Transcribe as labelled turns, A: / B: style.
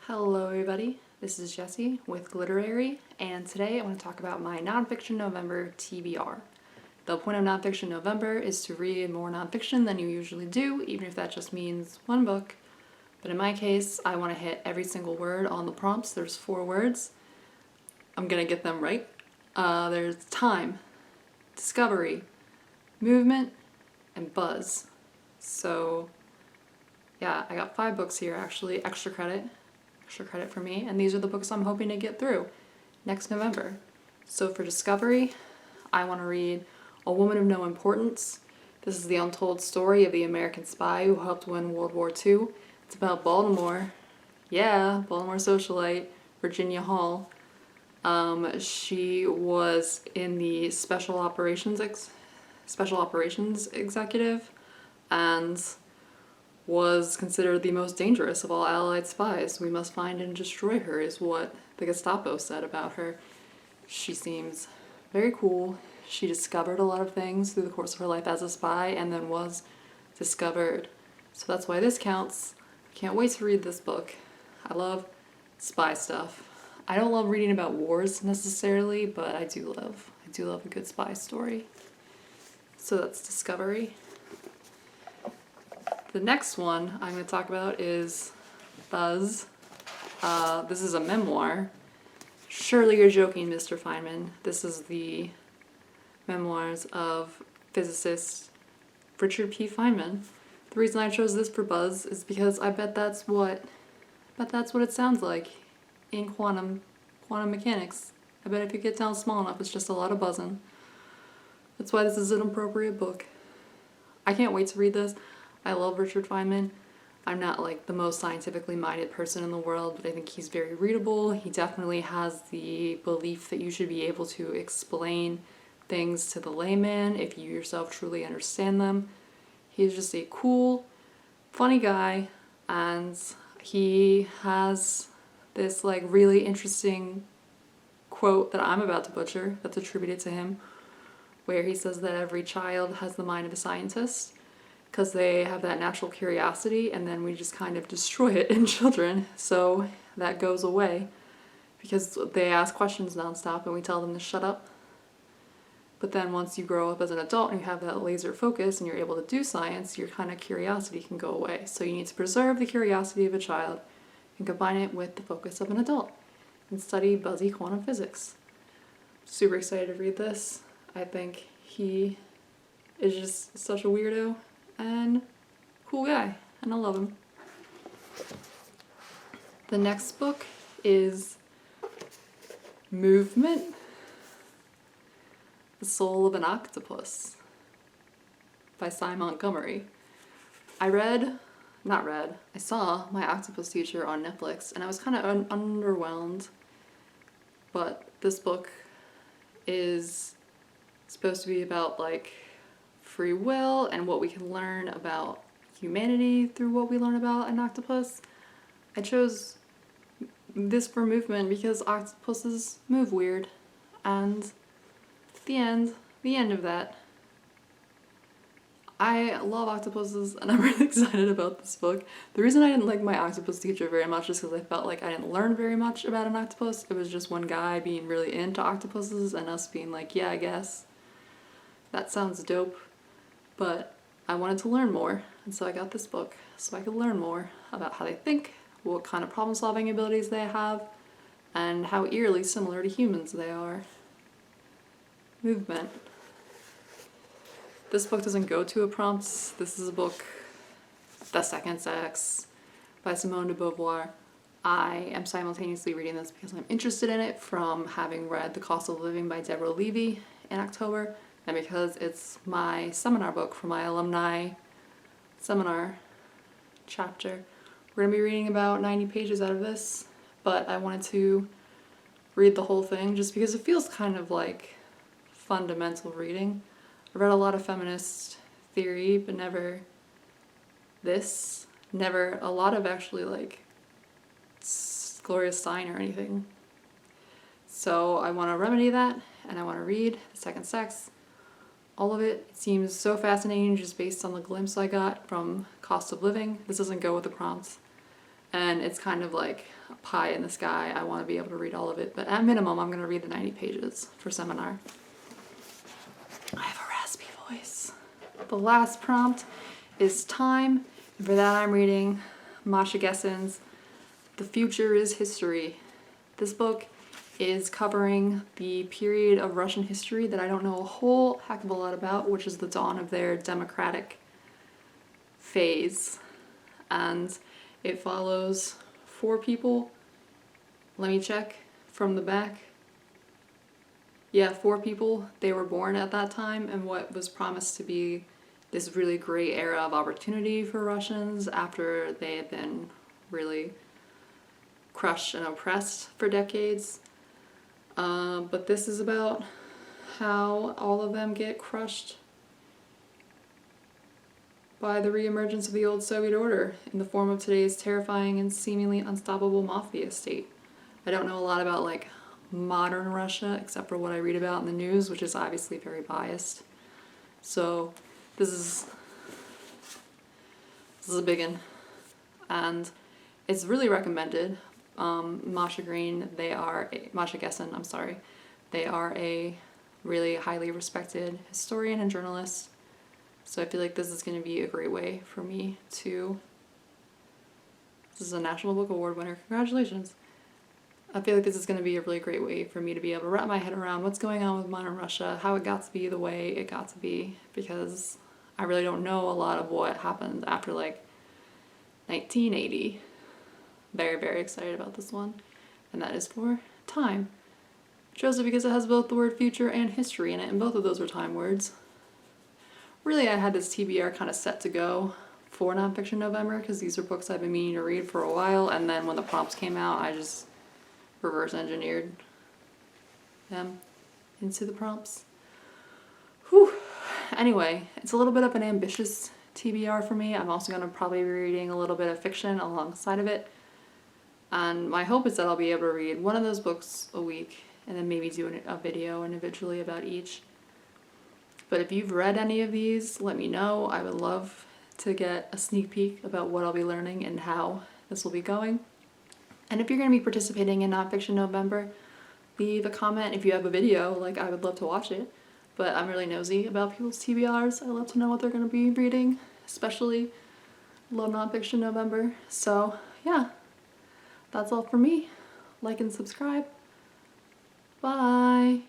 A: Hello everybody, this is Jessie with Glitterary, and today I want to talk about my Nonfiction November TBR. The point of Nonfiction November is to read more nonfiction than you usually do, even if that just means one book. But in my case, I want to hit every single word on the prompts. There's 4 words. I'm gonna get them right. There's time, discovery, movement, and buzz. So yeah, I got 5 books here actually, extra credit for me, and these are the books I'm hoping to get through next November. So for discovery, I want to read A Woman of No Importance. This is the untold story of the American spy who helped win World War II. It's about Baltimore. Yeah, Baltimore socialite, Virginia Hall. She was in the special operations executive and was considered the most dangerous of all Allied spies. We must find and destroy her is what the Gestapo said about her. She seems very cool. She discovered a lot of things through the course of her life as a spy and then was discovered. So that's why this counts. Can't wait to read this book. I love spy stuff. I don't love reading about wars necessarily, but I do love a good spy story. So that's Discovery. The next one I'm going to talk about is Buzz. This is a memoir. Surely you're joking, Mr. Feynman. This is the memoirs of physicist Richard P. Feynman. The reason I chose this for Buzz is because I bet that's what it sounds like in quantum mechanics. I bet if you get down small enough, it's just a lot of buzzing. That's why this is an appropriate book. I can't wait to read this. I love Richard Feynman. I'm not like the most scientifically minded person in the world, but I think he's very readable. He definitely has the belief that you should be able to explain things to the layman if you yourself truly understand them. He's just a cool, funny guy, and he has this like really interesting quote that I'm about to butcher that's attributed to him, where he says that every child has the mind of a scientist, because they have that natural curiosity and then we just kind of destroy it in children. So that goes away because they ask questions nonstop and we tell them to shut up. But then once you grow up as an adult and you have that laser focus and you're able to do science, your kind of curiosity can go away. So you need to preserve the curiosity of a child and combine it with the focus of an adult and study buzzy quantum physics. Super excited to read this. I think he is just such a weirdo and cool guy, and I love him. The next book is Movement, The Soul of an Octopus by Cy Montgomery. I saw My Octopus Teacher on Netflix and I was kind of underwhelmed, but this book is supposed to be about like free will and what we can learn about humanity through what we learn about an octopus. I chose this for Movement because octopuses move weird, and the end of that, I love octopuses and I'm really excited about this book. The reason I didn't like My Octopus Teacher very much is because I felt like I didn't learn very much about an octopus. It was just one guy being really into octopuses and us being like, yeah, I guess that sounds dope. But I wanted to learn more, and so I got this book so I could learn more about how they think, what kind of problem-solving abilities they have, and how eerily similar to humans they are. Movement. This book doesn't go to a prompts. This is a book, The Second Sex by Simone de Beauvoir. I am simultaneously reading this because I'm interested in it from having read The Cost of Living by Deborah Levy in October, and because it's my seminar book for my alumni seminar chapter. We're going to be reading about 90 pages out of this, but I wanted to read the whole thing just because it feels kind of like fundamental reading. I read a lot of feminist theory, but never this. Never a lot of actually like Gloria Steinem or anything. So I want to remedy that, and I want to read The Second Sex. All of it seems so fascinating just based on the glimpse I got from Cost of Living. This doesn't go with the prompts. and it's kind of like a pie in the sky. I want to be able to read all of it, but at minimum I'm going to read the 90 pages for seminar. I have a raspy voice. The last prompt is time, and for that I'm reading Masha Gessen's The Future is History. This book is covering the period of Russian history that I don't know a whole heck of a lot about, which is the dawn of their democratic phase. And it follows 4 people. Let me check from the back. Yeah, 4 people. They were born at that time and what was promised to be this really great era of opportunity for Russians after they had been really crushed and oppressed for decades. But this is about how all of them get crushed by the reemergence of the old Soviet order in the form of today's terrifying and seemingly unstoppable mafia state. I don't know a lot about like modern Russia except for what I read about in the news, which is obviously very biased. So this is a big one, and it's really recommended. Masha Gessen, I'm sorry. They are a really highly respected historian and journalist. So I feel like this is going to be a great way for me to... This is a National Book Award winner. Congratulations. I feel like this is going to be a really great way for me to be able to wrap my head around what's going on with modern Russia, how it got to be the way it got to be, because I really don't know a lot of what happened after like 1980. Very, very excited about this one. And that is for time. Chose it because it has both the word future and history in it, and both of those are time words. Really, I had this TBR kind of set to go for Nonfiction November because these are books I've been meaning to read for a while, and then when the prompts came out, I just reverse engineered them into the prompts. Whew. Anyway, it's a little bit of an ambitious TBR for me. I'm also going to probably be reading a little bit of fiction alongside of it. And my hope is that I'll be able to read one of those books a week and then maybe do a video individually about each. But if you've read any of these, let me know. I would love to get a sneak peek about what I'll be learning and how this will be going. And if you're going to be participating in Nonfiction November, leave a comment. If you have a video, like, I would love to watch it. But I'm really nosy about people's TBRs. I love to know what they're going to be reading, especially love Nonfiction November. So yeah, that's all for me. Like and subscribe. Bye.